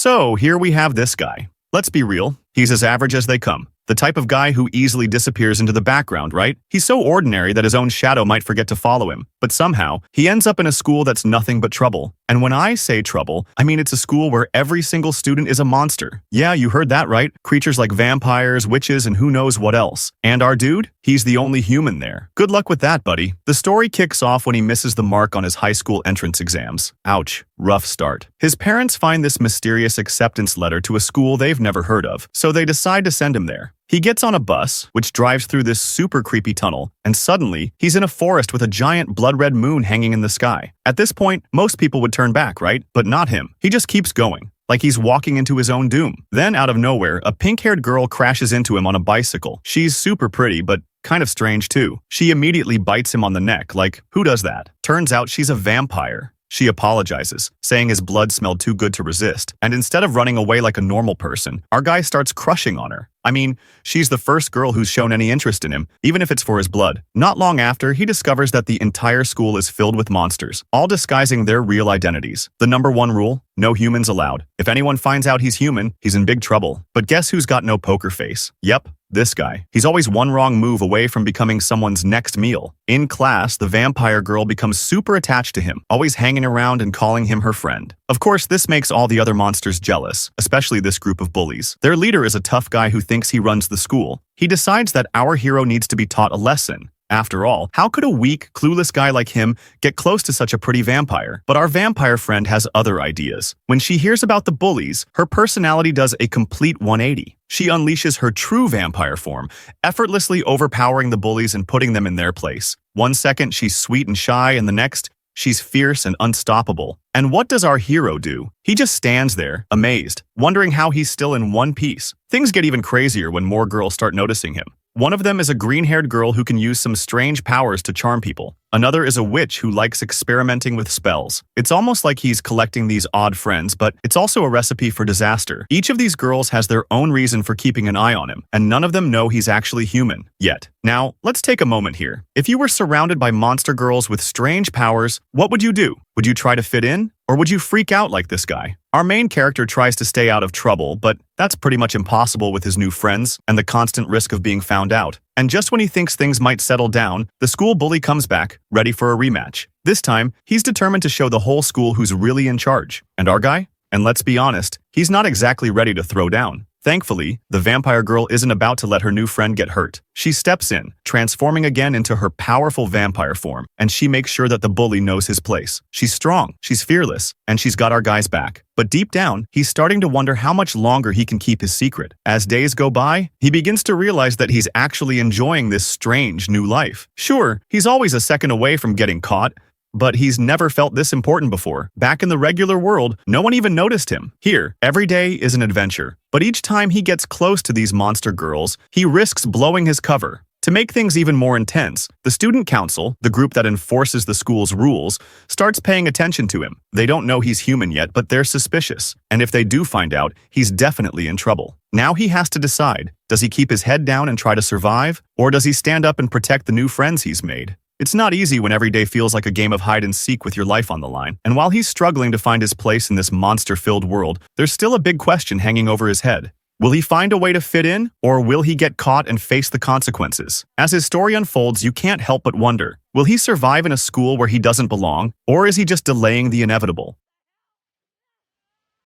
So here we have this guy. Let's be real, he's as average as they come. The type of guy who easily disappears into the background, right? He's so ordinary that his own shadow might forget to follow him. But somehow, he ends up in a school that's nothing but trouble. And when I say trouble, I mean it's a school where every single student is a monster. Yeah, you heard that right. Creatures like vampires, witches, and who knows what else. And our dude? He's the only human there. Good luck with that, buddy. The story kicks off when he misses the mark on his high school entrance exams. Ouch. Rough start. His parents find this mysterious acceptance letter to a school they've never heard of, so they decide to send him there. He gets on a bus, which drives through this super creepy tunnel, and suddenly, he's in a forest with a giant blood-red moon hanging in the sky. At this point, most people would turn back, right? But not him. He just keeps going, like he's walking into his own doom. Then, out of nowhere, a pink-haired girl crashes into him on a bicycle. She's super pretty, but kind of strange too. She immediately bites him on the neck, like, who does that? Turns out she's a vampire. She apologizes, saying his blood smelled too good to resist, and instead of running away like a normal person, our guy starts crushing on her. I mean, she's the first girl who's shown any interest in him, even if it's for his blood. Not long after, he discovers that the entire school is filled with monsters, all disguising their real identities. The #1 rule: no humans allowed. If anyone finds out he's human, he's in big trouble. But guess who's got no poker face? Yep, this guy. He's always one wrong move away from becoming someone's next meal. In class, the vampire girl becomes super attached to him, always hanging around and calling him her friend. Of course, this makes all the other monsters jealous, especially this group of bullies. Their leader is a tough guy who thinks he runs the school. He decides that our hero needs to be taught a lesson. After all, how could a weak, clueless guy like him get close to such a pretty vampire? But our vampire friend has other ideas. When she hears about the bullies, her personality does a complete 180. She unleashes her true vampire form, effortlessly overpowering the bullies and putting them in their place. One second, she's sweet and shy, and the next, she's fierce and unstoppable. And what does our hero do? He just stands there, amazed, wondering how he's still in one piece. Things get even crazier when more girls start noticing him. One of them is a green-haired girl who can use some strange powers to charm people. Another is a witch who likes experimenting with spells. It's almost like he's collecting these odd friends, but it's also a recipe for disaster. Each of these girls has their own reason for keeping an eye on him, and none of them know he's actually human, yet. Now, let's take a moment here. If you were surrounded by monster girls with strange powers, what would you do? Would you try to fit in? Or would you freak out like this guy? Our main character tries to stay out of trouble, but that's pretty much impossible with his new friends and the constant risk of being found out. And just when he thinks things might settle down, the school bully comes back, ready for a rematch. This time, he's determined to show the whole school who's really in charge. And our guy? And let's be honest, he's not exactly ready to throw down. Thankfully, the vampire girl isn't about to let her new friend get hurt. She steps in, transforming again into her powerful vampire form, and she makes sure that the bully knows his place. She's strong, she's fearless, and she's got our guy's back. But deep down, he's starting to wonder how much longer he can keep his secret. As days go by, he begins to realize that he's actually enjoying this strange new life. Sure, he's always a second away from getting caught, but he's never felt this important before. Back in the regular world, no one even noticed him. Here, every day is an adventure. But each time he gets close to these monster girls, he risks blowing his cover. To make things even more intense, the student council, the group that enforces the school's rules, starts paying attention to him. They don't know he's human yet, but they're suspicious. And if they do find out, he's definitely in trouble. Now he has to decide, does he keep his head down and try to survive? Or does he stand up and protect the new friends he's made? It's not easy when every day feels like a game of hide and seek with your life on the line. And while he's struggling to find his place in this monster-filled world, there's still a big question hanging over his head. Will he find a way to fit in, or will he get caught and face the consequences? As his story unfolds, you can't help but wonder, will he survive in a school where he doesn't belong, or is he just delaying the inevitable?